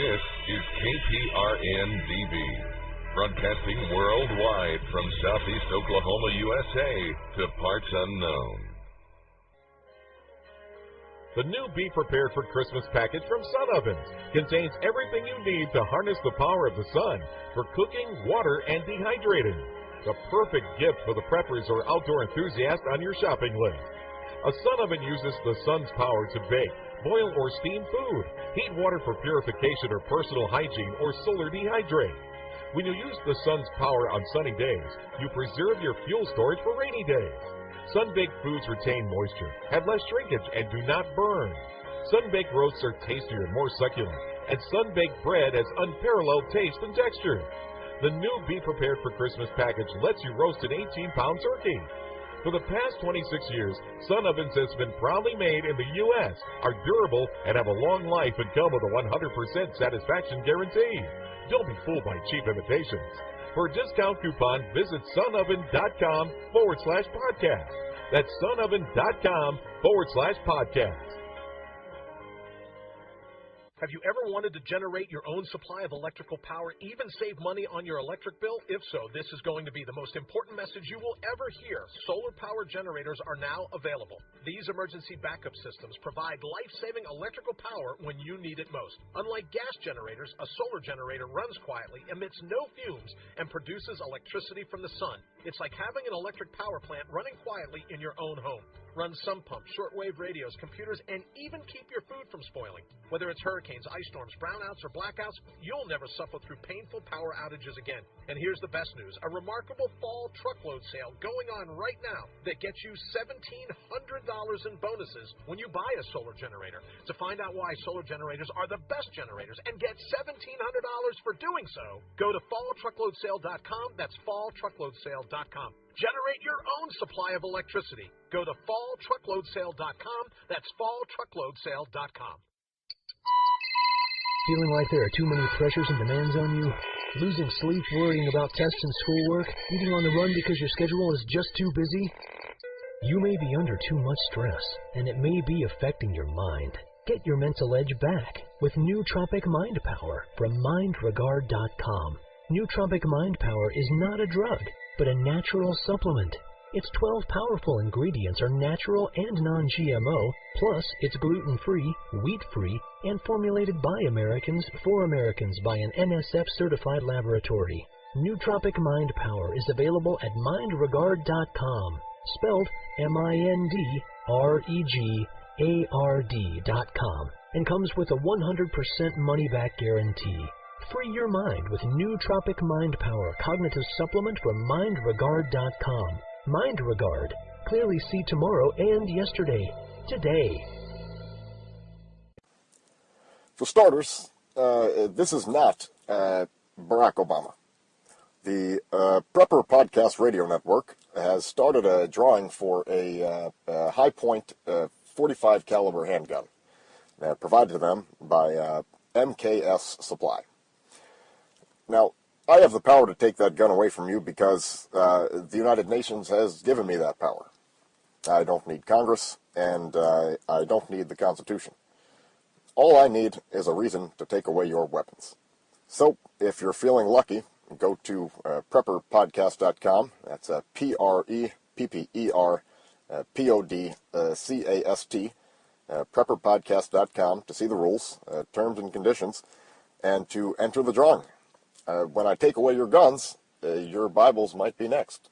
This is KPRN-DB, broadcasting worldwide from southeast Oklahoma, USA, to parts unknown. The new Be Prepared for Christmas package from Sun Ovens contains everything you need to harness the power of the sun for cooking, water, and dehydrating. The perfect gift for the preppers or outdoor enthusiast on your shopping list. A sun oven uses the sun's power to bake, boil, or steam food, heat water for purification or personal hygiene, or solar dehydrate. When you use the sun's power on sunny days, you preserve your fuel storage for rainy days. Sun-baked foods retain moisture, have less shrinkage, and do not burn. Sun-baked roasts are tastier and more succulent, and sun-baked bread has unparalleled taste and texture. The new Be Prepared for Christmas package lets you roast an 18-pound turkey. For the past 26 years, Sun Ovens has been proudly made in the U.S., are durable, and have a long life and come with a 100% satisfaction guarantee. Don't be fooled by cheap imitations. For a discount coupon, visit sunoven.com/podcast. That's sunoven.com/podcast. Have you ever wanted to generate your own supply of electrical power, even save money on your electric bill? If so, this is going to be the most important message you will ever hear. Solar power generators are now available. These emergency backup systems provide life-saving electrical power when you need it most. Unlike gas generators, a solar generator runs quietly, emits no fumes, and produces electricity from the sun. It's like having an electric power plant running quietly in your own home. Run sump pumps, shortwave radios, computers, and even keep your food from spoiling. Whether it's hurricanes, ice storms, brownouts, or blackouts, you'll never suffer through painful power outages again. And here's the best news, a remarkable fall truckload sale going on right now that gets you $1,700 in bonuses when you buy a solar generator. To find out why solar generators are the best generators and get $1,700 for doing so, go to falltruckloadsale.com. That's falltruckloadsale.com. Generate your own supply of electricity. Go to falltruckloadsale.com. That's falltruckloadsale.com. Feeling like there are too many pressures and demands on you? Losing sleep worrying about tests and schoolwork? Eating on the run because your schedule is just too busy? You may be under too much stress, and it may be affecting your mind. Get your mental edge back with Nootropic Mind Power from mindregard.com. Nootropic Mind Power is not a drug, but a natural supplement. Its 12 powerful ingredients are natural and non-GMO, plus it's gluten-free, wheat-free, and formulated by Americans for Americans by an NSF-certified laboratory. Nootropic Mind Power is available at mindregard.com, spelled MINDREGARD.com, and comes with a 100% money-back guarantee. Free your mind with Nootropic Mind Power Cognitive Supplement from mindregard.com. MindRegard. Clearly see tomorrow and yesterday. Today. For starters, this is not Barack Obama. The Prepper Podcast Radio Network has started a drawing for a High Point 45 caliber handgun provided to them by MKS Supply. Now, I have the power to take that gun away from you because the United Nations has given me that power. I don't need Congress, and I don't need the Constitution. All I need is a reason to take away your weapons. So, if you're feeling lucky, go to prepperpodcast.com. That's PREPPERPODCAST, prepperpodcast.com, to see the rules, terms and conditions, and to enter the drawing. When I take away your guns, your Bibles might be next.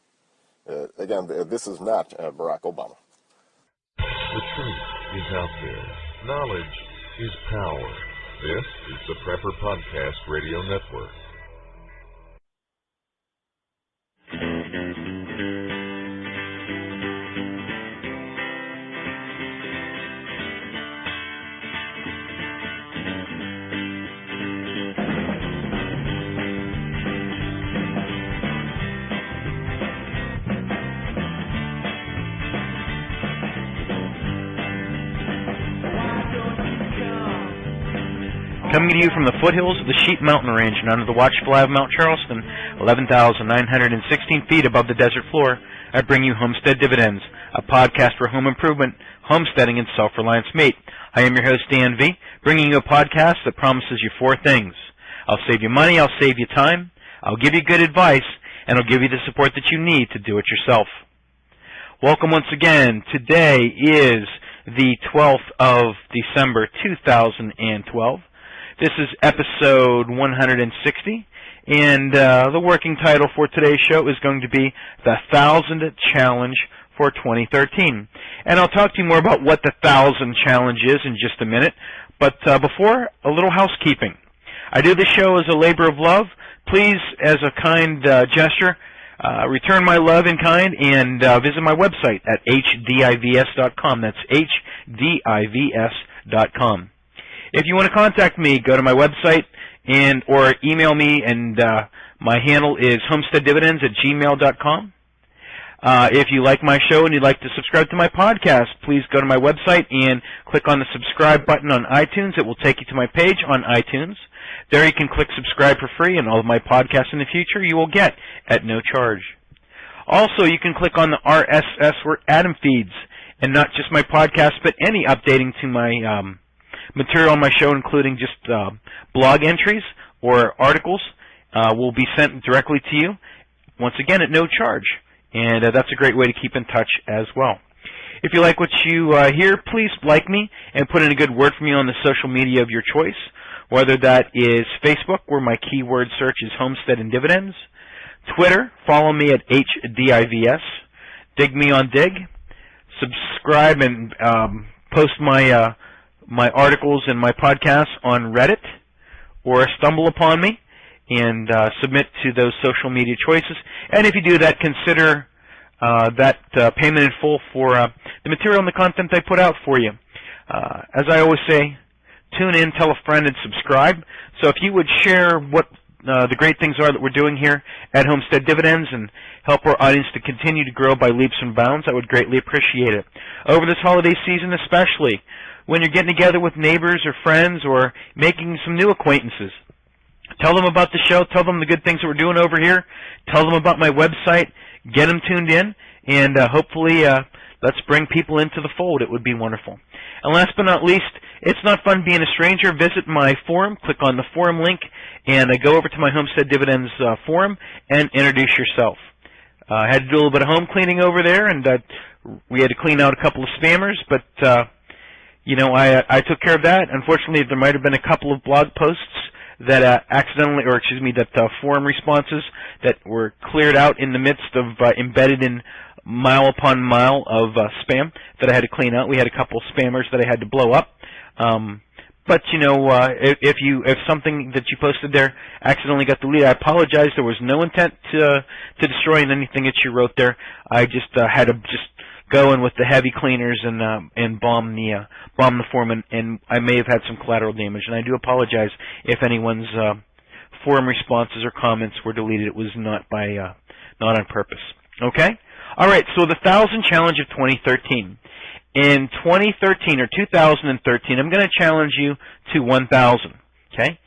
Again, this is not Barack Obama. The truth is out there. Knowledge is power. This is the Prepper Podcast Radio Network. Coming to you from the foothills of the Sheep Mountain Range and under the watchful eye of Mount Charleston, 11,916 feet above the desert floor, I bring you Homestead Dividends, a podcast for home improvement, homesteading, and self-reliance meet. I am your host, Dan V., bringing you a podcast that promises you four things. I'll save you money, I'll save you time, I'll give you good advice, and I'll give you the support that you need to do it yourself. Welcome once again. Today is the 12th of December, 2012. This is episode 160, and the working title for today's show is going to be The 1,000 Challenge for 2013. And I'll talk to you more about what the 1,000 Challenge is in just a minute, but before, a little housekeeping. I do this show as a labor of love. Please, as a kind gesture, return my love in kind and visit my website at hdivs.com. That's hdivs.com. If you want to contact me, go to my website or email me, and my handle is homesteaddividends@gmail.com. If you like my show and you'd like to subscribe to my podcast, please go to my website and click on the subscribe button on iTunes. It will take you to my page on iTunes. There you can click subscribe for free, and all of my podcasts in the future you will get at no charge. Also, you can click on the RSS where Adam feeds, and not just my podcast, but any updating to my material on my show, including just blog entries or articles, will be sent directly to you, once again at no charge. And that's a great way to keep in touch as well. If you like what you hear, please like me and put in a good word for me on the social media of your choice, whether that is Facebook, where my keyword search is Homestead and Dividends, Twitter, follow me at HDIVS, dig me on Dig, subscribe and post my my articles and my podcasts on Reddit, or stumble upon me and submit to those social media choices. And if you do that, consider that payment in full for the material and the content I put out for you. As I always say, tune in, tell a friend, and subscribe. So if you would share what the great things are that we're doing here at Homestead Dividends and help our audience to continue to grow by leaps and bounds, I would greatly appreciate it. Over this holiday season especially, when you're getting together with neighbors or friends or making some new acquaintances, tell them about the show, tell them the good things that we're doing over here, tell them about my website, get them tuned in, and hopefully let's bring people into the fold. It would be wonderful. And last but not least, it's not fun being a stranger. Visit my forum, click on the forum link, and go over to my Homestead Dividends forum and introduce yourself. I had to do a little bit of home cleaning over there, and we had to clean out a couple of spammers, but you know, I took care of that. Unfortunately, there might have been a couple of blog posts that that forum responses that were cleared out in the midst of embedded in mile upon mile of spam that I had to clean out. We had a couple of spammers that I had to blow up. But you know, if something that you posted there accidentally got deleted, I apologize. There was no intent to destroy anything that you wrote there. I just had to just go in with the heavy cleaners and bomb the forum, and I may have had some collateral damage. And I do apologize if anyone's forum responses or comments were deleted. It was not on purpose. Okay. All right, so the 1,000 Challenge of 2013. In 2013 or 2013, I'm going to challenge you to 1,000, okay?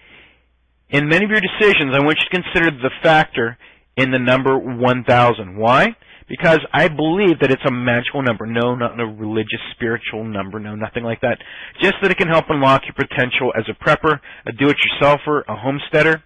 In many of your decisions, I want you to consider the factor in the number 1,000. Why? Because I believe that it's a magical number. No, not a religious, spiritual number. No, nothing like that. Just that it can help unlock your potential as a prepper, a do-it-yourselfer, a homesteader.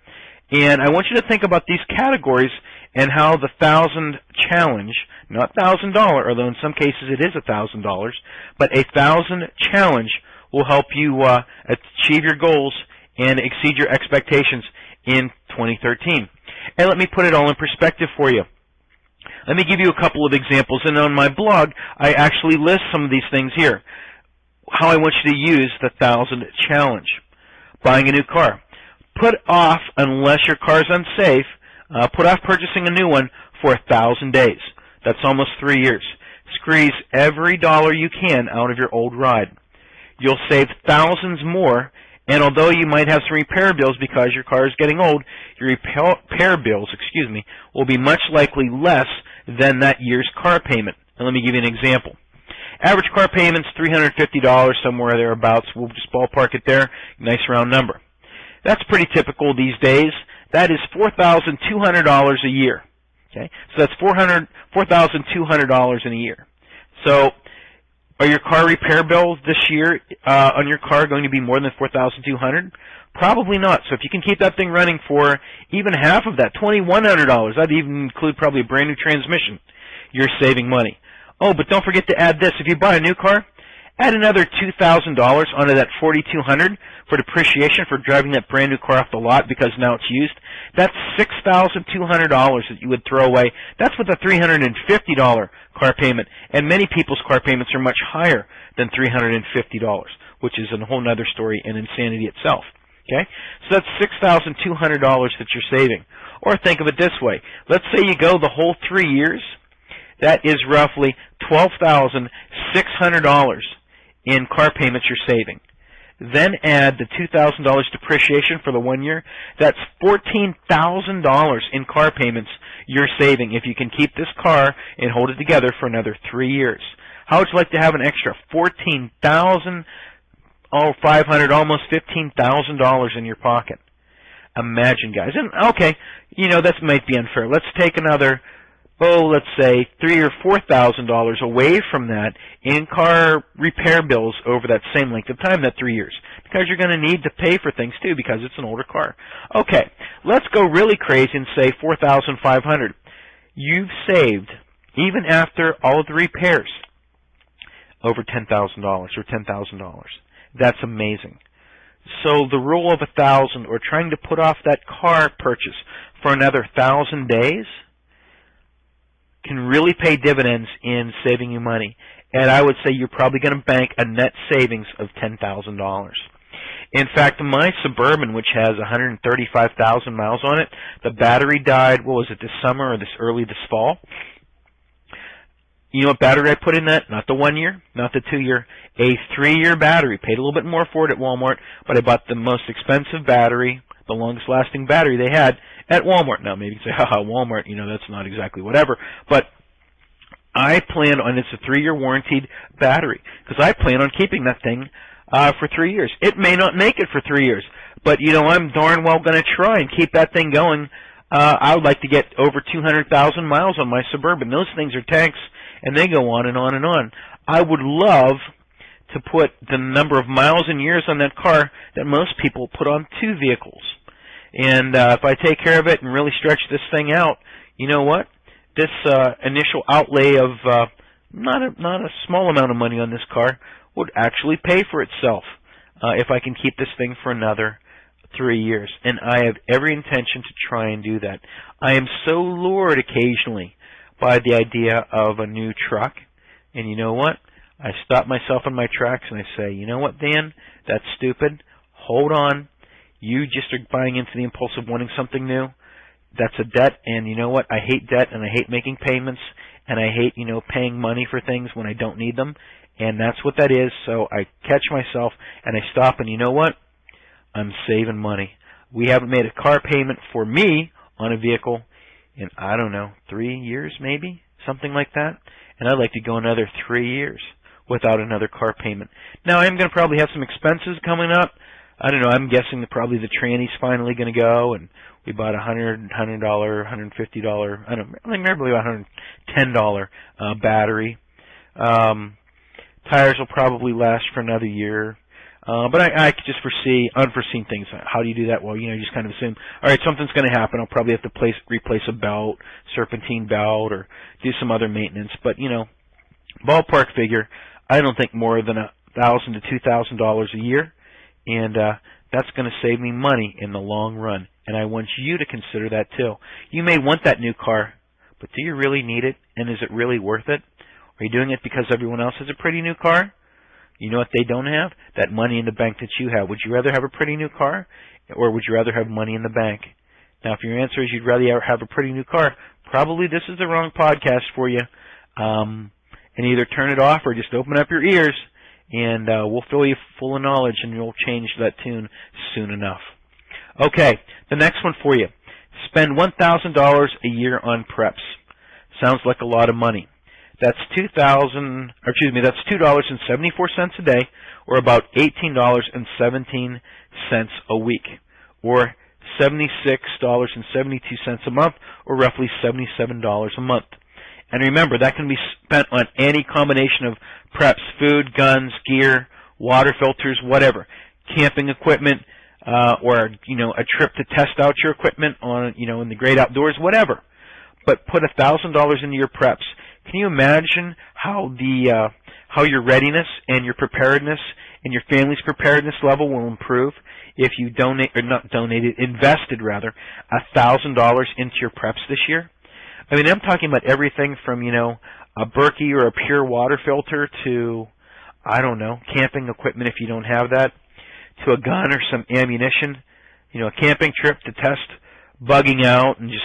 And I want you to think about these categories and how the 1,000 Challenge, not $1,000, although in some cases it is $1,000, but a 1,000 Challenge will help you achieve your goals and exceed your expectations in 2013. And let me put it all in perspective for you. Let me give you a couple of examples, and on my blog I actually list some of these things here. How I want you to use the 1,000 Challenge. Buying a new car. Put off, unless your car is unsafe, put off purchasing a new one for 1,000 days. That's almost 3 years. Squeeze every dollar you can out of your old ride. You'll save thousands more, and although you might have some repair bills because your car is getting old, your repair bills, will be much likely less than that year's car payment. And let me give you an example. Average car payment's $350, somewhere thereabouts. We'll just ballpark it there. Nice round number. That's pretty typical these days. That is $4,200 a year. Okay, so that's $4,200 in a year. So Are your car repair bills this year on your car going to be more than $4,200? Probably not. So if you can keep that thing running for even half of that, $2,100, that'd even include probably a brand new transmission, you're saving money. Oh, but don't forget to add this. If you buy a new car, add another $2,000 onto that $4,200 for depreciation for driving that brand new car off the lot because now it's used. That's $6,200 that you would throw away. That's with a $350 car payment, and many people's car payments are much higher than $350, which is a whole other story and insanity itself. Okay, so that's $6,200 that you're saving. Or think of it this way: let's say you go the whole 3 years. That is roughly $12,600 in car payments you're saving. Then add the $2,000 depreciation for the 1 year. That's $14,000 in car payments you're saving if you can keep this car and hold it together for another 3 years. How would you like to have an extra $14,500, almost $15,000 in your pocket? Imagine, guys. And okay, that might be unfair. Let's take another, let's say $3,000 or $4,000 away from that in car repair bills over that same length of time, that 3 years, because you're going to need to pay for things too because it's an older car. Okay, let's go really crazy and say $4,500. You've saved, even after all of the repairs, over $10,000 or $10,000. That's amazing. So the rule of 1,000, or trying to put off that car purchase for another 1,000 days, can really pay dividends in saving you money. And I would say you're probably going to bank a net savings of $10,000. In fact, my Suburban, which has 135,000 miles on it, the battery died, this summer or this fall? You know what battery I put in that? Not the 1 year, not the 2 year, a 3-year battery. Paid a little bit more for it at Walmart, but I bought the most expensive battery, the longest lasting battery they had at Walmart. Now maybe you can say, Walmart, that's not exactly whatever, but I plan on, it's a 3-year warranted battery, because I plan on keeping that thing for 3 years. It may not make it for 3 years, but I'm darn well going to try and keep that thing going. I would like to get over 200,000 miles on my Suburban. Those things are tanks, and they go on and on and on. I would love to put the number of miles and years on that car that most people put on 2 vehicles. And if I take care of it and really stretch this thing out, you know what? This initial outlay of not a small amount of money on this car would actually pay for itself if I can keep this thing for another 3 years. And I have every intention to try and do that. I am so lured occasionally by the idea of a new truck. And you know what? I stop myself in my tracks and I say, you know what, Dan? That's stupid. Hold on. You just are buying into the impulse of wanting something new. That's a debt, and you know what? I hate debt, and I hate making payments, and I hate, paying money for things when I don't need them, and that's what that is. So I catch myself, and I stop, and you know what? I'm saving money. We haven't made a car payment for me on a vehicle in, 3 years maybe, something like that, and I'd like to go another 3 years without another car payment. Now, I'm going to probably have some expenses coming up. I don't know, I'm guessing that probably the tranny's finally going to go, and we bought $100, $150, I think maybe about $110 battery. Tires will probably last for another year. But I could just foresee unforeseen things. How do you do that? Well, you just kind of assume, all right, something's going to happen. I'll probably have to replace a belt, serpentine belt, or do some other maintenance. But, ballpark figure, I don't think more than $1,000 to $2,000 a year. And that's going to save me money in the long run. And I want you to consider that too. You may want that new car, but do you really need it? And is it really worth it? Are you doing it because everyone else has a pretty new car? You know what they don't have? That money in the bank that you have. Would you rather have a pretty new car, or would you rather have money in the bank? Now, if your answer is you'd rather have a pretty new car, probably this is the wrong podcast for you. And either turn it off or just open up your ears, and we'll fill you full of knowledge, and you'll change that tune soon enough. Okay, the next one for you. Spend $1,000 a year on preps. Sounds like a lot of money. That's $2.74 a day, or about $18.17 a week, or $76.72 a month, or roughly $77 a month. And remember, that can be spent on any combination of preps, food, guns, gear, water filters, whatever, camping equipment, or a trip to test out your equipment on in the great outdoors, whatever. But put $1,000 into your preps. Can you imagine how your readiness and your preparedness and your family's preparedness level will improve if you invested $1,000 into your preps this year? I mean, I'm talking about everything from a Berkey or a pure water filter to, I don't know, camping equipment if you don't have that, to a gun or some ammunition, a camping trip to test bugging out and just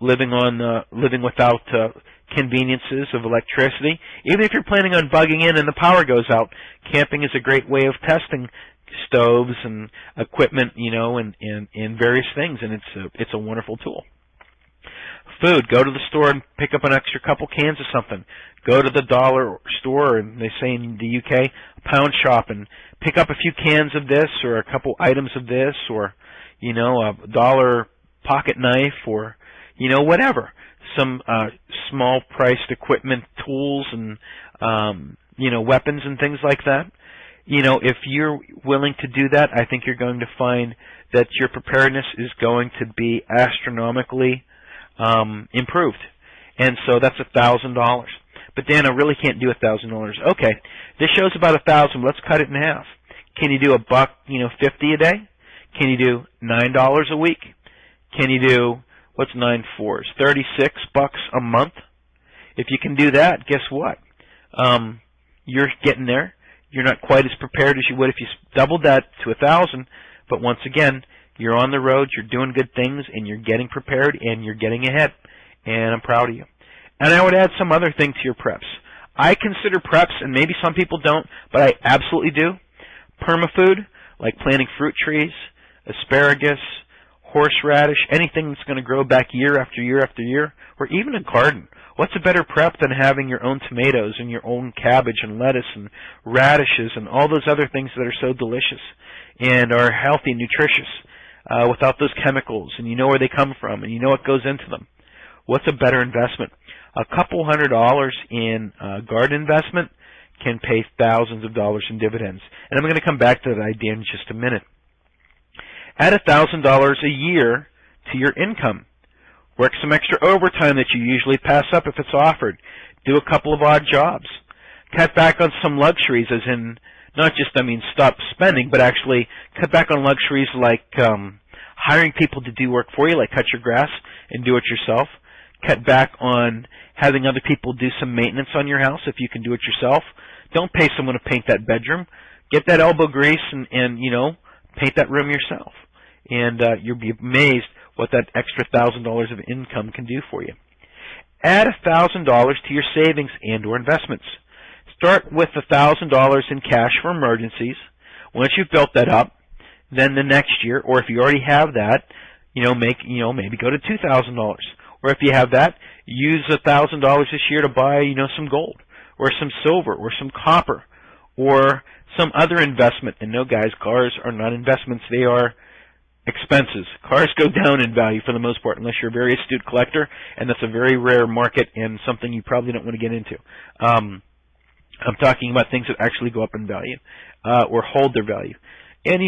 living without conveniences of electricity. Even if you're planning on bugging in and the power goes out, camping is a great way of testing stoves and equipment, and various things, and it's a wonderful tool. Food, go to the store and pick up an extra couple cans of something. Go to the dollar store, and they say in the UK, a pound shop, and pick up a few cans of this or a couple items of this, or a dollar pocket knife, or whatever. Some small priced equipment, tools, and weapons and things like that. If you're willing to do that, I think you're going to find that your preparedness is going to be astronomically improved. And so that's $1,000. But Dan, I really can't do $1,000. Okay, this show's about $1,000. Let's cut it in half. Can you do $1.50 a day? Can you do $9 a week? Can you do what's 9 4s? $36 a month. If you can do that, guess what? You're getting there. You're not quite as prepared as you would if you doubled that to 1,000. But once again, you're on the road. You're doing good things, and you're getting prepared, and you're getting ahead. And I'm proud of you. And I would add some other thing to your preps. I consider preps, and maybe some people don't, but I absolutely do. Permafood, like planting fruit trees, asparagus, horseradish, anything that's going to grow back year after year after year, or even a garden. What's a better prep than having your own tomatoes and your own cabbage and lettuce and radishes and all those other things that are so delicious and are healthy and nutritious without those chemicals, and you know where they come from and you know what goes into them? What's a better investment? A couple $100 in garden investment can pay thousands of dollars in dividends. And I'm going to come back to that idea in just a minute. Add $1,000 a year to your income. Work some extra overtime that you usually pass up if it's offered. Do a couple of odd jobs. Cut back on some luxuries, as in not just, stop spending, but actually cut back on luxuries like hiring people to do work for you, like cut your grass and do it yourself. Cut back on having other people do some maintenance on your house if you can do it yourself. Don't pay someone to paint that bedroom. Get that elbow grease and paint that room yourself. And you'll be amazed what that extra $1,000 of income can do for you. Add $1,000 to your savings and or investments. Start with $1,000 in cash for emergencies. Once you've built that up, then the next year, or if you already have that, maybe go to $2,000. Or if you have that, use $1,000 this year to buy, some gold, or some silver, or some copper, or some other investment. And no, guys, cars are not investments; they are expenses. Cars go down in value for the most part, unless you're a very astute collector, and that's a very rare market and something you probably don't want to get into. I'm talking about things that actually go up in value or hold their value. And,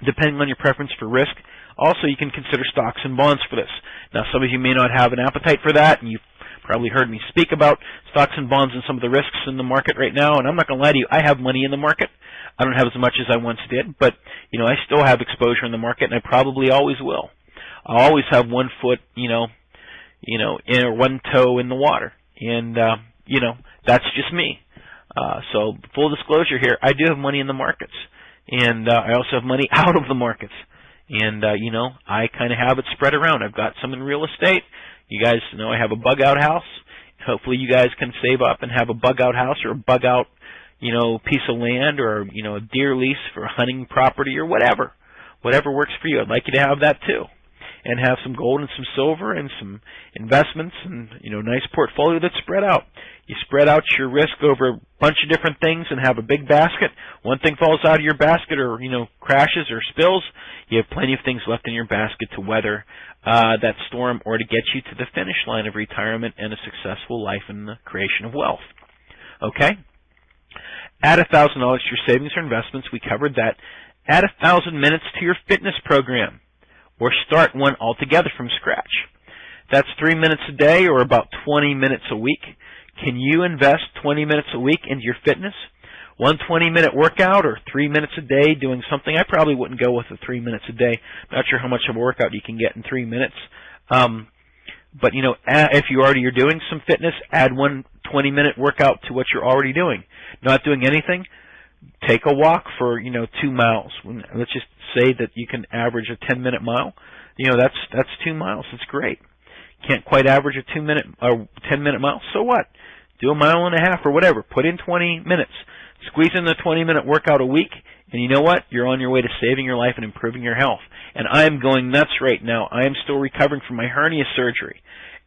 depending on your preference for risk, also you can consider stocks and bonds for this. Now, some of you may not have an appetite for that, and you've probably heard me speak about stocks and bonds and some of the risks in the market right now, and I'm not going to lie to you, I have money in the market. I don't have as much as I once did, but, I still have exposure in the market, and I probably always will. I'll always have one foot, or one toe in the water, and, that's just me. So full disclosure here, I do have money in the markets, and I also have money out of the markets. And, I kind of have it spread around. I've got some in real estate. You guys know I have a bug-out house. Hopefully you guys can save up and have a bug-out house or a bug-out, piece of land or, a deer lease for a hunting property or whatever. Whatever works for you. I'd like you to have that too. and have some gold and some silver and some investments and, nice portfolio that's spread out. You spread out your risk over a bunch of different things and have a big basket. One thing falls out of your basket or, crashes or spills, you have plenty of things left in your basket to weather that storm or to get you to the finish line of retirement and a successful life and the creation of wealth. Okay? Add $1,000 to your savings or investments. We covered that. Add 1,000 minutes to your fitness program or start one altogether from scratch. That's 3 minutes a day or about 20 minutes a week. Can you invest 20 minutes a week into your fitness? One 20-minute workout or 3 minutes a day doing something? I probably wouldn't go with the 3 minutes a day. Not sure how much of a workout you can get in 3 minutes. But, if you already are doing some fitness, add one 20-minute workout to what you're already doing. Not doing anything, take a walk for, 2 miles. Let's just say that you can average a 10-minute mile. That's 2 miles. That's great. Can't quite average a 10-minute mile. So what? Do a mile and a half or whatever. Put in 20 minutes. Squeeze in the 20-minute workout a week, and you know what? You're on your way to saving your life and improving your health. And I am going nuts right now. I am still recovering from my hernia surgery,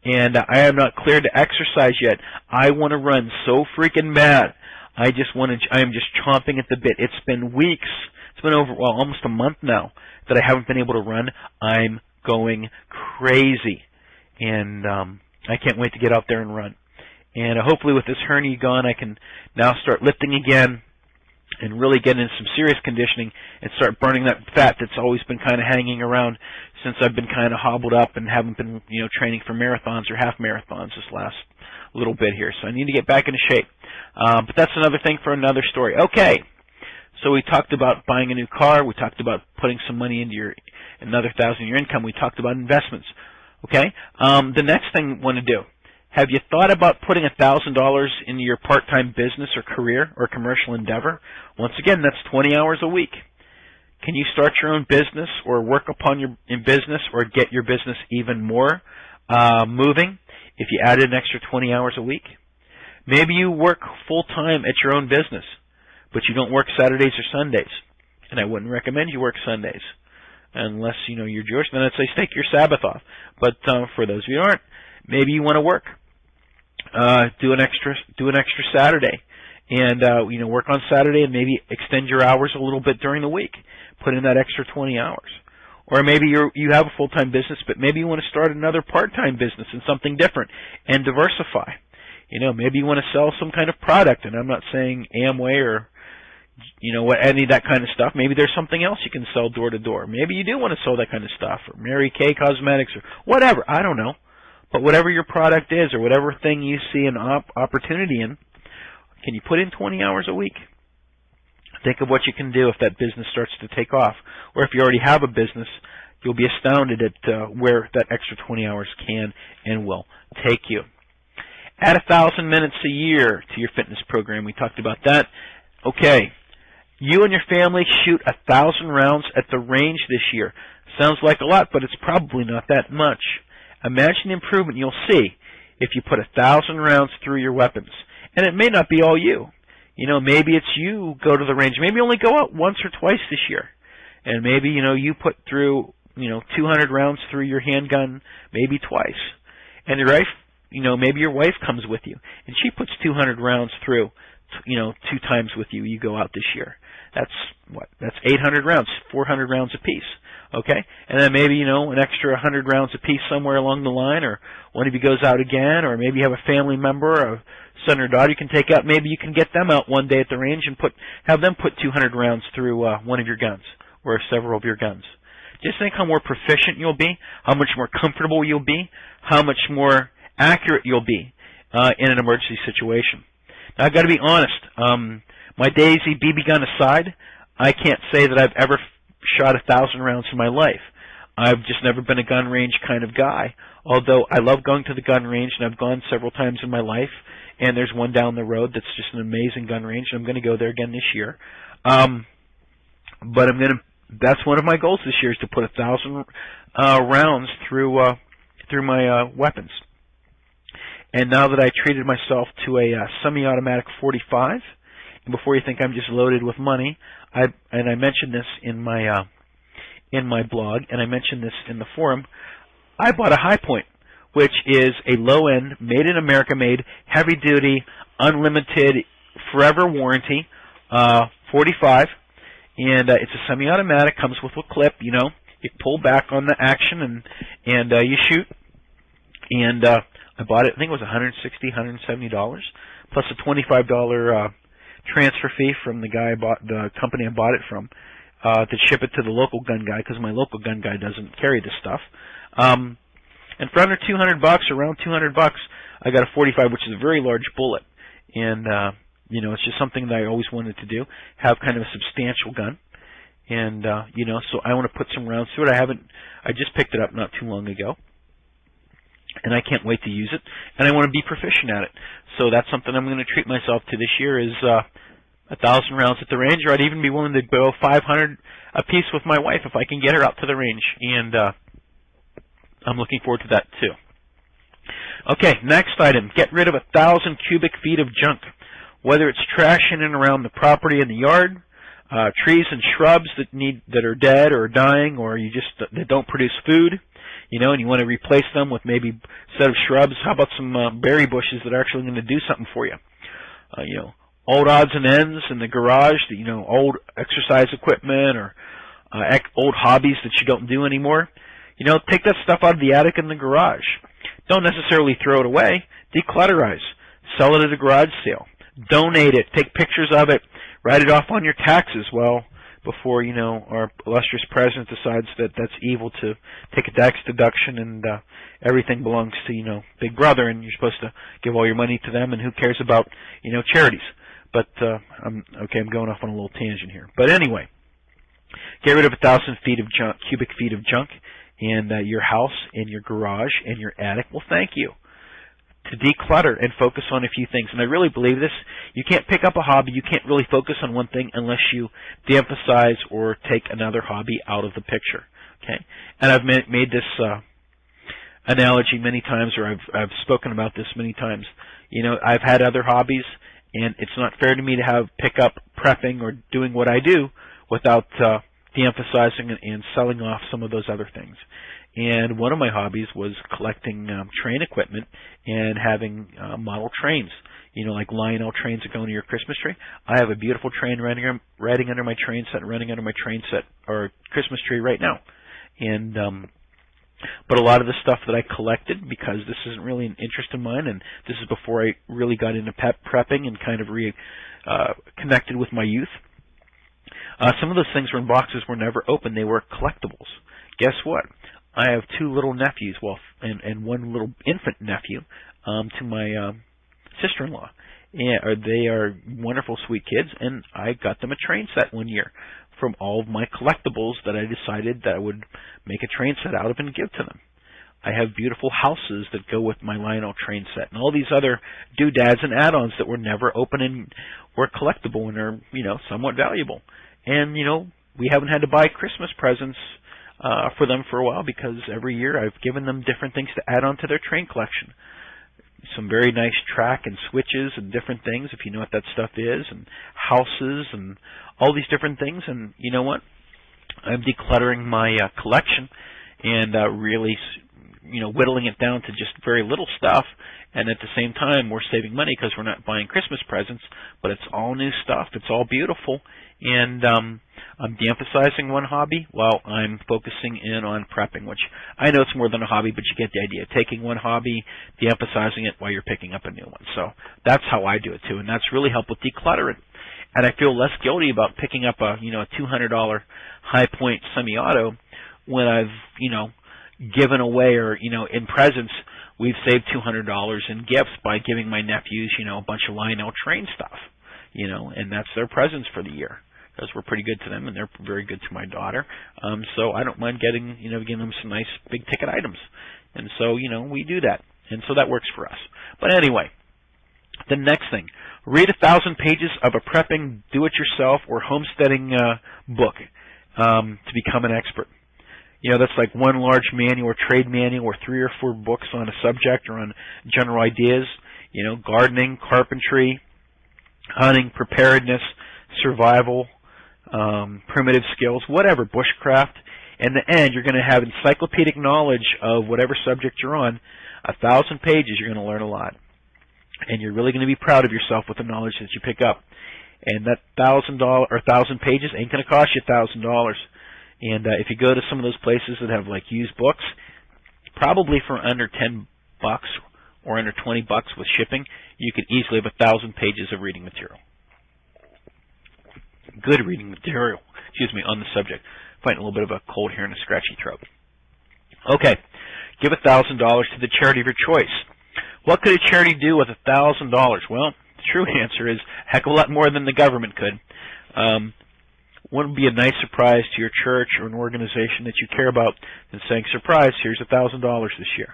and I am not cleared to exercise yet. I want to run so freaking bad. I am just chomping at the bit. It's been weeks. It's been almost a month now that I haven't been able to run. I'm going crazy, and I can't wait to get out there and run. And hopefully with this hernia gone, I can now start lifting again and really get into some serious conditioning and start burning that fat that's always been kind of hanging around since I've been kind of hobbled up and haven't been, training for marathons or half marathons this last little bit here. So I need to get back into shape. But that's another thing for another story. Okay. So we talked about buying a new car. We talked about putting some money into another $1,000 in your income. We talked about investments. Okay. The next thing we want to do. Have you thought about putting $1,000 into your part-time business or career or commercial endeavor? Once again, that's 20 hours a week. Can you start your own business or work upon your business or get your business even more moving if you added an extra 20 hours a week? Maybe you work full-time at your own business, but you don't work Saturdays or Sundays. And I wouldn't recommend you work Sundays unless, you're Jewish. Then I'd say take your Sabbath off. But for those of you who aren't, maybe you want to work. Do an extra Saturday, and work on Saturday, and maybe extend your hours a little bit during the week. Put in that extra 20 hours, or maybe you have a full-time business, but maybe you want to start another part-time business and something different and diversify. Maybe you want to sell some kind of product, and I'm not saying Amway or any of that kind of stuff. Maybe there's something else you can sell door to door. Maybe you do want to sell that kind of stuff, or Mary Kay Cosmetics, or whatever. I don't know. But whatever your product is or whatever thing you see an opportunity in, can you put in 20 hours a week? Think of what you can do if that business starts to take off. Or if you already have a business, you'll be astounded at where that extra 20 hours can and will take you. Add 1,000 minutes a year to your fitness program. We talked about that. Okay. You and your family shoot 1,000 rounds at the range this year. Sounds like a lot, but it's probably not that much. Imagine the improvement you'll see if you put 1,000 rounds through your weapons. And it may not be all you. Maybe it's you go to the range. Maybe you only go out once or twice this year. And maybe, you put through, 200 rounds through your handgun, maybe twice. And your wife, maybe your wife comes with you. And she puts 200 rounds through, 2 times with you. You go out this year. That's 800 rounds, 400 rounds apiece. Okay? And then maybe, an extra 100 rounds apiece somewhere along the line, or one of you goes out again, or maybe you have a family member, a son or daughter you can take out. Maybe you can get them out one day at the range and have them put 200 rounds through one of your guns, or several of your guns. Just think how more proficient you'll be, how much more comfortable you'll be, how much more accurate you'll be in an emergency situation. Now, I've got to be honest. My Daisy BB gun aside, I can't say that I've ever shot 1,000 rounds in my life. I've just never been a gun range kind of guy, although I love going to the gun range, and I've gone several times in my life, and there's one down the road that's just an amazing gun range, and I'm going to go there again this year. But that's one of my goals this year, is to put 1,000 rounds through my weapons. And now that I treated myself to a semi-automatic 45, and before you think I'm just loaded with money, I mentioned this in my in my blog, and I mentioned this in the forum, I bought a High Point, which is a low-end, made-in-America-made, heavy-duty, unlimited, forever warranty, 45, and it's a semi-automatic, comes with a clip, you know. You pull back on the action and you shoot. And I bought it, I think it was $160, $170, plus a $25 transfer fee from the company I bought it from, to ship it to the local gun guy, because my local gun guy doesn't carry this stuff. And for under $200, around $200, I got a 45, which is a very large bullet. And you know, it's just something that I always wanted to do, have kind of a substantial gun. And you know, so I want to put some rounds through it. I just picked it up not too long ago, and I can't wait to use it. And I want to be proficient at it. So that's something I'm going to treat myself to this year, is 1,000 rounds at the range, or I'd even be willing to go 500 a piece with my wife if I can get her out to the range. And I'm looking forward to that too. Okay, next item: get rid of 1,000 cubic feet of junk, whether it's trash in and around the property and the yard, trees and shrubs that are dead or dying, or that don't produce food, you know, and you want to replace them with maybe a set of shrubs. How about some berry bushes that are actually going to do something for you? You know, old odds and ends in the garage, you know, old exercise equipment, or old hobbies that you don't do anymore. You know, take that stuff out of the attic and the garage. Don't necessarily throw it away. Declutterize. Sell it at a garage sale. Donate it. Take pictures of it. Write it off on your taxes. Well, before, you know, our illustrious president decides that that's evil to take a tax deduction and everything belongs to, you know, Big Brother, and you're supposed to give all your money to them, and who cares about, you know, charities. But I'm going off on a little tangent here. But anyway, get rid of 1,000 cubic feet of junk, and your house and your garage and your attic will thank you. To declutter and focus on a few things. And I really believe this. You can't pick up a hobby. You can't really focus on one thing unless you de-emphasize or take another hobby out of the picture. Okay? And I've made this analogy many times, or I've spoken about this many times. You know, I've had other hobbies, and it's not fair to me to pick up prepping or doing what I do without de-emphasizing and selling off some of those other things. And one of my hobbies was collecting train equipment and having model trains, you know, like Lionel trains that go into your Christmas tree. I have a beautiful train riding under my train set, running under my train set or Christmas tree right now. And but a lot of the stuff that I collected, because this isn't really an interest of mine, and this is before I really got into prepping and kind of connected with my youth. Some of those things were in boxes, were never opened. They were collectibles. Guess what? I have two little nephews, and one little infant nephew to my sister-in-law. And they are wonderful, sweet kids, and I got them a train set one year from all of my collectibles that I decided that I would make a train set out of and give to them. I have beautiful houses that go with my Lionel train set, and all these other doodads and add-ons that were never open and were collectible and are, you know, somewhat valuable. And, you know, we haven't had to buy Christmas presents for them for a while, because every year I've given them different things to add on to their train collection. Some very nice track and switches and different things, if you know what that stuff is, and houses and all these different things. And you know what? I'm decluttering my collection and really, you know, whittling it down to just very little stuff. And at the same time, we're saving money because we're not buying Christmas presents, but it's all new stuff. It's all beautiful. And I'm de-emphasizing one hobby while I'm focusing in on prepping, which I know it's more than a hobby, but you get the idea. Taking one hobby, de-emphasizing it while you're picking up a new one. So that's how I do it too, and that's really helped with decluttering. And I feel less guilty about picking up a $200 High Point semi-auto when I've, you know, given away, or, you know, in presents, we've saved $200 in gifts by giving my nephews, you know, a bunch of Lionel train stuff, you know, and that's their presents for the year, because we're pretty good to them and they're very good to my daughter. So I don't mind giving them some nice big ticket items. And so, you know, we do that. And so that works for us. But anyway, the next thing, read 1,000 pages of a prepping, do-it-yourself, or homesteading book to become an expert. You know, that's like one large manual or trade manual, or 3 or 4 books on a subject or on general ideas. You know, gardening, carpentry, hunting, preparedness, survival, primitive skills, whatever, bushcraft. In the end, you're going to have encyclopedic knowledge of whatever subject you're on. 1,000 pages, you're going to learn a lot. And you're really going to be proud of yourself with the knowledge that you pick up. And that $1,000 or 1,000 pages ain't going to cost you $1,000. And if you go to some of those places that have like used books, probably for under $10 or under $20 with shipping, you could easily have 1,000 pages of reading material. Good reading material, on the subject. Fighting a little bit of a cold here and a scratchy throat. Okay, give $1,000 to the charity of your choice. What could a charity do with $1,000? Well, the true answer is a heck of a lot more than the government could. Wouldn't be a nice surprise to your church or an organization that you care about than saying, surprise, here's $1,000 this year.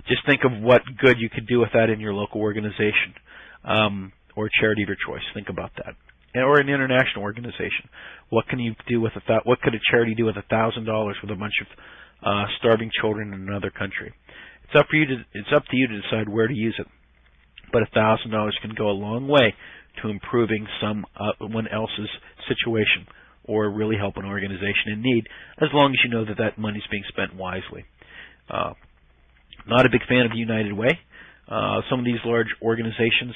Just think of what good you could do with that in your local organization or charity of your choice. Think about that. Or an international organization. What can you do with what could a charity do with $1,000 with a bunch of starving children in another country? It's up to you to decide where to use it. But $1,000 can go a long way to improving someone else's situation or really help an organization in need, as long as you know that that money's being spent wisely. Not a big fan of the United Way. Some of these large organizations,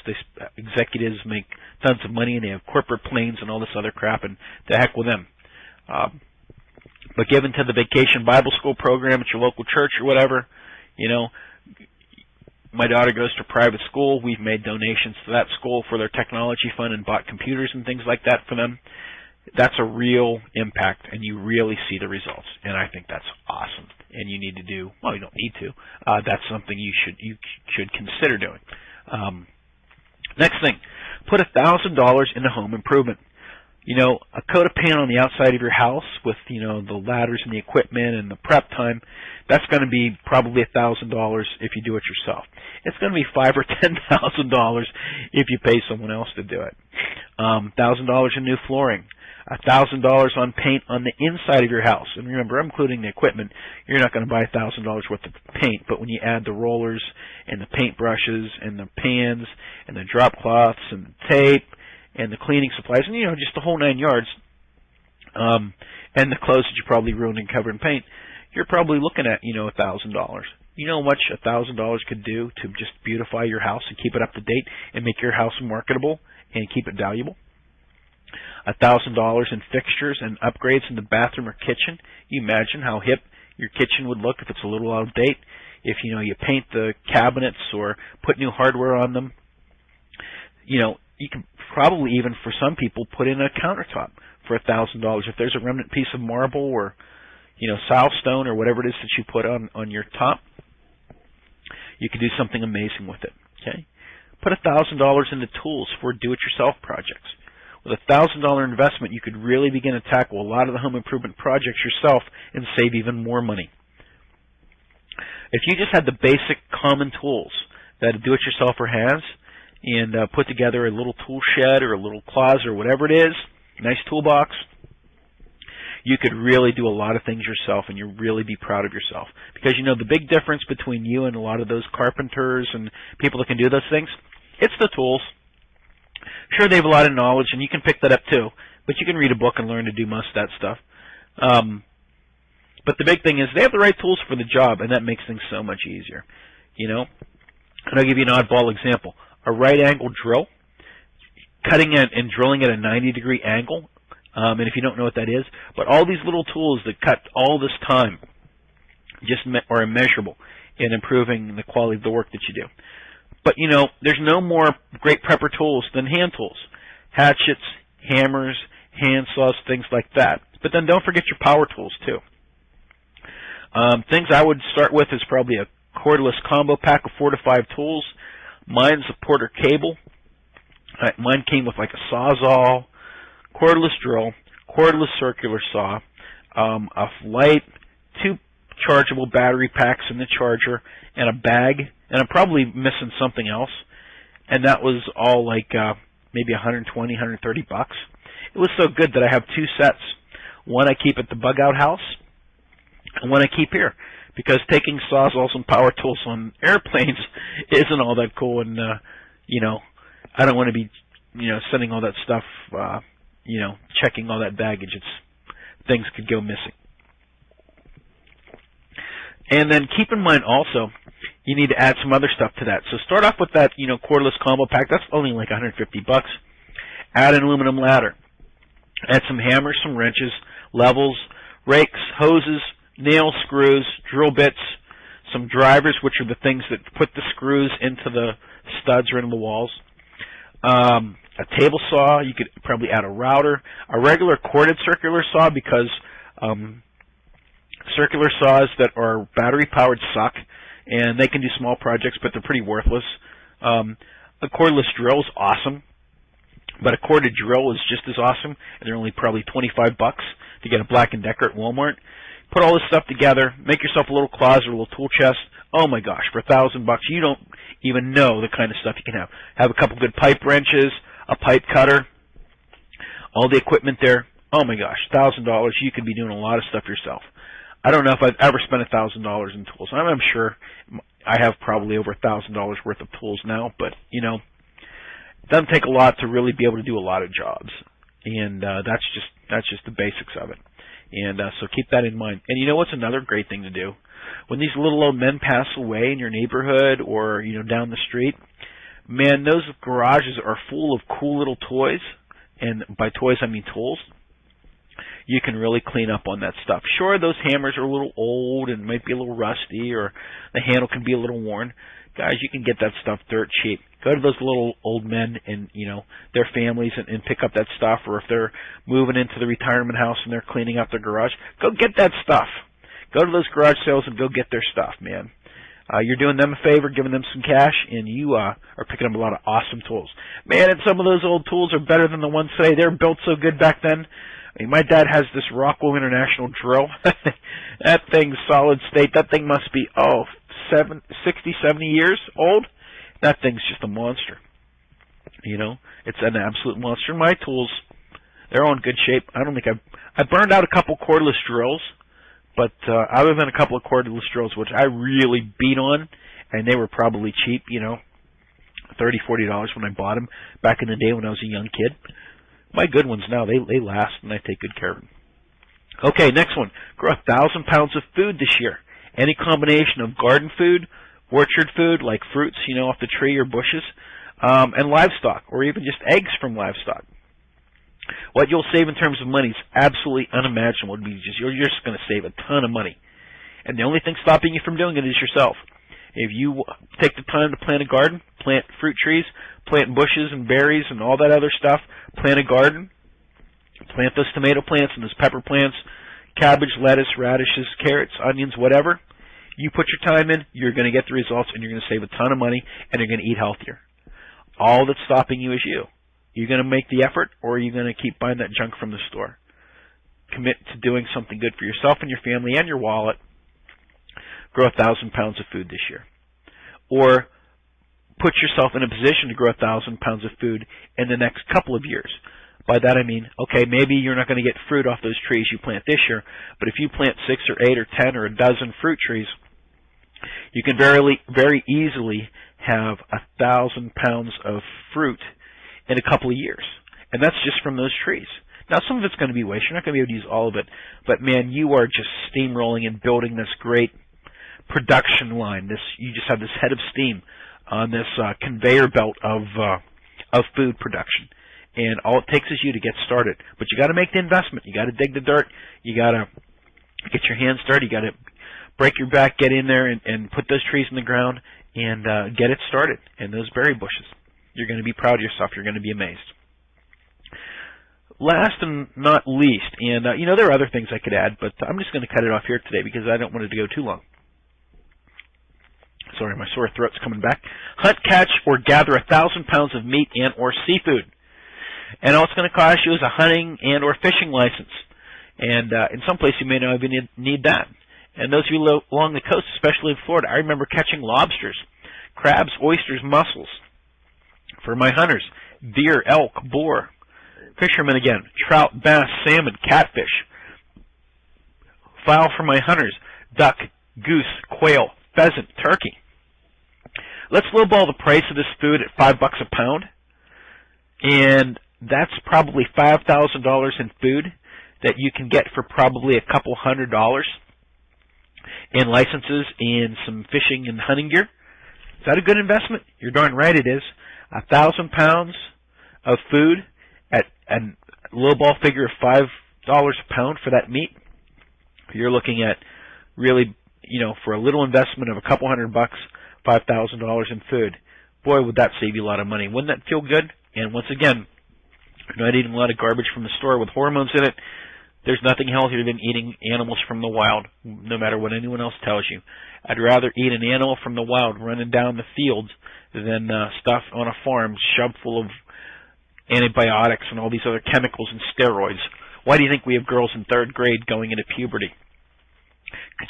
executives make tons of money and they have corporate planes and all this other crap, and to heck with them. But given to the Vacation Bible School program at your local church or whatever, my daughter goes to private school. We've made donations to that school for their technology fund and bought computers and things like that for them. That's a real impact, and you really see the results. And I think that's awesome. And you need to do, well, you don't need to. That's something you should consider doing. Next thing, put $1,000 into home improvement. A coat of paint on the outside of your house with, the ladders and the equipment and the prep time, that's going to be probably $1,000 if you do it yourself. It's going to be $5,000 or $10,000 if you pay someone else to do it. $1,000 in new flooring. $1,000 on paint on the inside of your house. And remember, I'm including the equipment. You're not going to buy $1,000 worth of paint, but when you add the rollers and the paint brushes and the pans and the drop cloths and the tape and the cleaning supplies and, just the whole 9 yards, and the clothes that you probably ruined and covered in paint, you're probably looking at, $1,000. You know how much $1,000 could do to just beautify your house and keep it up to date and make your house marketable and keep it valuable? $1,000 in fixtures and upgrades in the bathroom or kitchen. You imagine how hip your kitchen would look if it's a little out of date. If you paint the cabinets or put new hardware on them. You can probably even, for some people, put in a countertop for $1,000. If there's a remnant piece of marble or silestone or whatever it is that you put on your top, you can do something amazing with it. Okay, put $1,000 into tools for do-it-yourself projects. With a $1,000 investment, you could really begin to tackle a lot of the home improvement projects yourself and save even more money. If you just had the basic common tools that a do-it-yourselfer has and put together a little tool shed or a little closet or whatever it is, nice toolbox, you could really do a lot of things yourself and you'll really be proud of yourself. Because the big difference between you and a lot of those carpenters and people that can do those things, it's the tools. Sure, they have a lot of knowledge, and you can pick that up too, but you can read a book and learn to do most of that stuff. But the big thing is they have the right tools for the job, and that makes things so much easier. And I'll give you an oddball example. A right-angle drill, cutting it and drilling at a 90-degree angle, and if you don't know what that is, but all these little tools that cut all this time just are immeasurable in improving the quality of the work that you do. But, there's no more great prepper tools than hand tools. Hatchets, hammers, hand saws, things like that. But then don't forget your power tools, too. Things I would start with is probably a cordless combo pack of 4 to 5 tools. Mine's a Porter cable. Mine came with like a Sawzall, cordless drill, cordless circular saw, a light, 2 chargeable battery packs in the charger, and a bag. And I'm probably missing something else. And that was all like maybe $120, $130. It was so good that I have 2 sets. One I keep at the bug out house, and one I keep here. Because taking sawzalls and power tools on airplanes isn't all that cool. And, I don't want to be, sending all that stuff, checking all that baggage. It's things could go missing. And then keep in mind also, you need to add some other stuff to that. So start off with that, cordless combo pack. That's only like $150. Add an aluminum ladder. Add some hammers, some wrenches, levels, rakes, hoses, nail screws, drill bits, some drivers, which are the things that put the screws into the studs or into the walls. A table saw. You could probably add a router. A regular corded circular saw, because circular saws that are battery-powered suck, and they can do small projects, but they're pretty worthless. A cordless drill is awesome, but a corded drill is just as awesome, and they're only probably $25 to get a Black & Decker at Walmart. Put all this stuff together, make yourself a little closet, a little tool chest. Oh my gosh, for $1,000, you don't even know the kind of stuff you can have. Have a couple good pipe wrenches, a pipe cutter, all the equipment there. Oh my gosh, $1,000, you could be doing a lot of stuff yourself. I don't know if I've ever spent $1,000 in tools. I'm sure I have probably over $1,000 worth of tools now, but it doesn't take a lot to really be able to do a lot of jobs, and that's just the basics of it. And so keep that in mind. And you know what's another great thing to do? When these little old men pass away in your neighborhood or down the street, man, those garages are full of cool little toys, and by toys I mean tools. You can really clean up on that stuff. Sure, those hammers are a little old and might be a little rusty, or the handle can be a little worn. Guys, you can get that stuff dirt cheap. Go to those little old men and their families and pick up that stuff, or if they're moving into the retirement house and they're cleaning up their garage, go get that stuff. Go to those garage sales and go get their stuff, man. You're doing them a favor, giving them some cash, and you are picking up a lot of awesome tools. Man, and some of those old tools are better than the ones today. They were built so good back then. I mean, my dad has this Rockwell International drill. That thing's solid state. That thing must be, 60, 70 years old. That thing's just a monster. It's an absolute monster. My tools, they're all in good shape. I don't think I burned out a couple cordless drills, but other than a couple of cordless drills, which I really beat on, and they were probably cheap, $30, $40 when I bought them back in the day when I was a young kid. My good ones now, they last, and I take good care of them. Okay, next one. Grow 1,000 pounds of food this year. Any combination of garden food, orchard food, like fruits, off the tree or bushes, and livestock, or even just eggs from livestock. What you'll save in terms of money is absolutely unimaginable. You're just going to save a ton of money. And the only thing stopping you from doing it is yourself. If you take the time to plant a garden, plant fruit trees, plant bushes and berries and all that other stuff, plant a garden, plant those tomato plants and those pepper plants, cabbage, lettuce, radishes, carrots, onions, whatever. You put your time in, you're going to get the results, and you're going to save a ton of money, and you're going to eat healthier. All that's stopping you is you. You're going to make the effort, or are you going to keep buying that junk from the store? Commit to doing something good for yourself and your family and your wallet. Grow 1,000 pounds of food this year. Or put yourself in a position to grow 1,000 pounds of food in the next couple of years. By that I mean, okay, maybe you're not going to get fruit off those trees you plant this year, but if you plant 6 or 8 or 10 or a dozen fruit trees, you can very easily have 1,000 pounds of fruit in a couple of years. And that's just from those trees. Now, some of it's going to be waste. You're not going to be able to use all of it. But, man, you are just steamrolling and building this great production line. You just have this head of steam on this conveyor belt of food production. And all it takes is you to get started. But you got to make the investment. You got to dig the dirt. You got to get your hands dirty. You got to break your back, get in there, and put those trees in the ground and get it started. And those berry bushes. You're going to be proud of yourself. You're going to be amazed. Last and not least, and there are other things I could add, but I'm just going to cut it off here today because I don't want it to go too long. Sorry, my sore throat's coming back. Hunt, catch, or gather 1,000 pounds of meat and or seafood. And all it's going to cost you is a hunting and or fishing license. And in some places you may not even need that. And those of you along the coast, especially in Florida, I remember catching lobsters, crabs, oysters, mussels. For my hunters, deer, elk, boar. Fishermen again, trout, bass, salmon, catfish. Fowl for my hunters, duck, goose, quail, pheasant, turkey. Let's lowball the price of this food at $5 a pound. And that's probably $5,000 in food. that you can get for probably a couple $100 in licenses and some fishing and hunting gear. Is that a good investment? You're darn right it is. 1,000 pounds of food at a low ball figure of $5 a pound for that meat. You're looking at really, for a little investment of a couple $100, $5,000 in food. Boy, would that save you a lot of money. Wouldn't that feel good? And once again, you're not eating a lot of garbage from the store with hormones in it. There's nothing healthier than eating animals from the wild, no matter what anyone else tells you. I'd rather eat an animal from the wild running down the fields than stuff on a farm shoved full of antibiotics and all these other chemicals and steroids. Why do you think we have girls in 3rd grade going into puberty?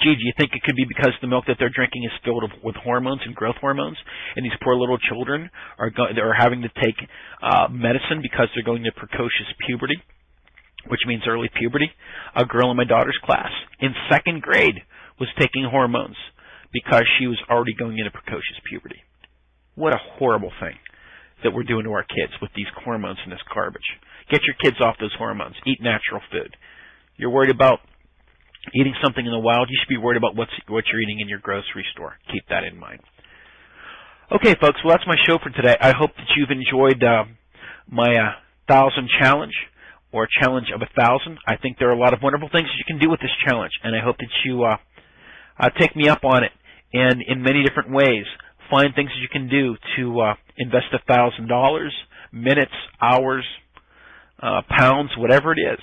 Gee, do you think it could be because the milk that they're drinking is filled with hormones and growth hormones, and these poor little children are having to take medicine because they're going to precocious puberty, which means early puberty? A girl in my daughter's class in 2nd grade was taking hormones because she was already going into precocious puberty. What a horrible thing that we're doing to our kids with these hormones and this garbage. Get your kids off those hormones. Eat natural food. You're worried about eating something in the wild, you should be worried about what you're eating in your grocery store. Keep that in mind. Okay, folks, well, that's my show for today. I hope that you've enjoyed my 1,000 challenge, or challenge of 1,000. I think there are a lot of wonderful things that you can do with this challenge, and I hope that you take me up on it, and in many different ways, find things that you can do to invest $1,000, minutes, hours, pounds, whatever it is,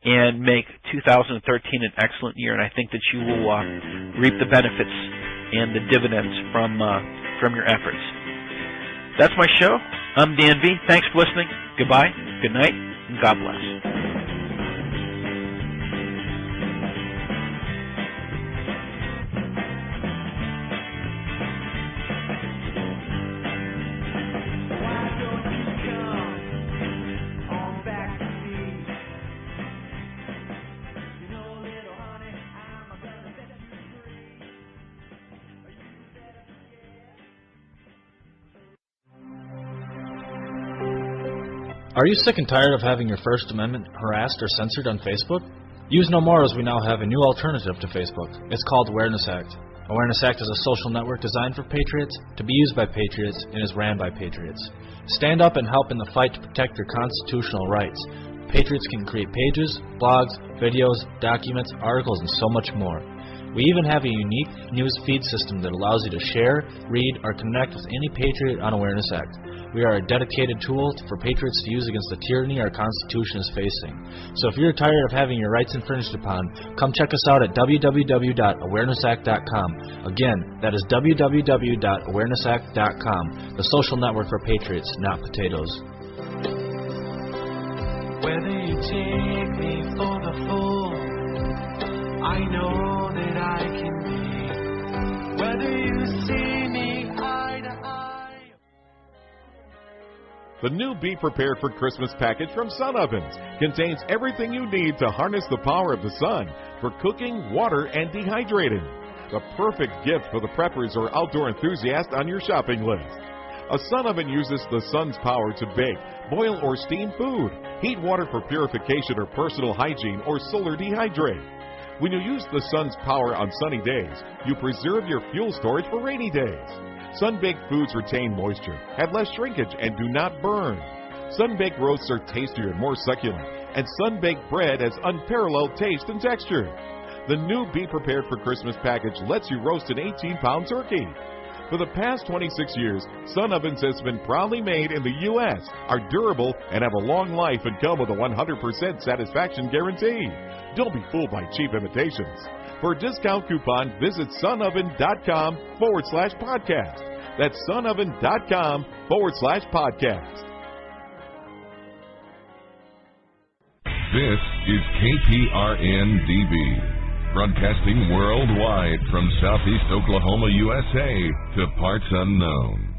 and make 2013 an excellent year. And I think that you will reap the benefits and the dividends from your efforts. That's my show. I'm Dan V. Thanks for listening. Goodbye, good night, and God bless. Are you sick and tired of having your First Amendment harassed or censored on Facebook? Use no more, as we now have a new alternative to Facebook. It's called Awareness Act. Awareness Act is a social network designed for patriots, to be used by patriots, and is ran by patriots. Stand up and help in the fight to protect your constitutional rights. Patriots can create pages, blogs, videos, documents, articles, and so much more. We even have a unique news feed system that allows you to share, read, or connect with any patriot on Awareness Act. We are a dedicated tool for patriots to use against the tyranny our Constitution is facing. So if you're tired of having your rights infringed upon, come check us out at www.awarenessact.com. Again, that is www.awarenessact.com, the social network for patriots, not potatoes. Whether you take me for the fool, I know that I can be. Whether you see me eye to eye. The new Be Prepared for Christmas package from Sun Ovens contains everything you need to harness the power of the sun for cooking, water, and dehydrating. The perfect gift for the preppers or outdoor enthusiast on your shopping list. A sun oven uses the sun's power to bake, boil, or steam food, heat water for purification or personal hygiene, or solar dehydrate. When you use the sun's power on sunny days, you preserve your fuel storage for rainy days. Sun-baked foods retain moisture, have less shrinkage, and do not burn. Sun-baked roasts are tastier and more succulent, and sun-baked bread has unparalleled taste and texture. The new Be Prepared for Christmas package lets you roast an 18-pound turkey. For the past 26 years, Sun Ovens has been proudly made in the U.S., are durable, and have a long life and come with a 100% satisfaction guarantee. Don't be fooled by cheap imitations. For a discount coupon, visit sunoven.com/podcast. That's sunoven.com/podcast. This is KPRN-DB, broadcasting worldwide from Southeast Oklahoma, USA to parts unknown.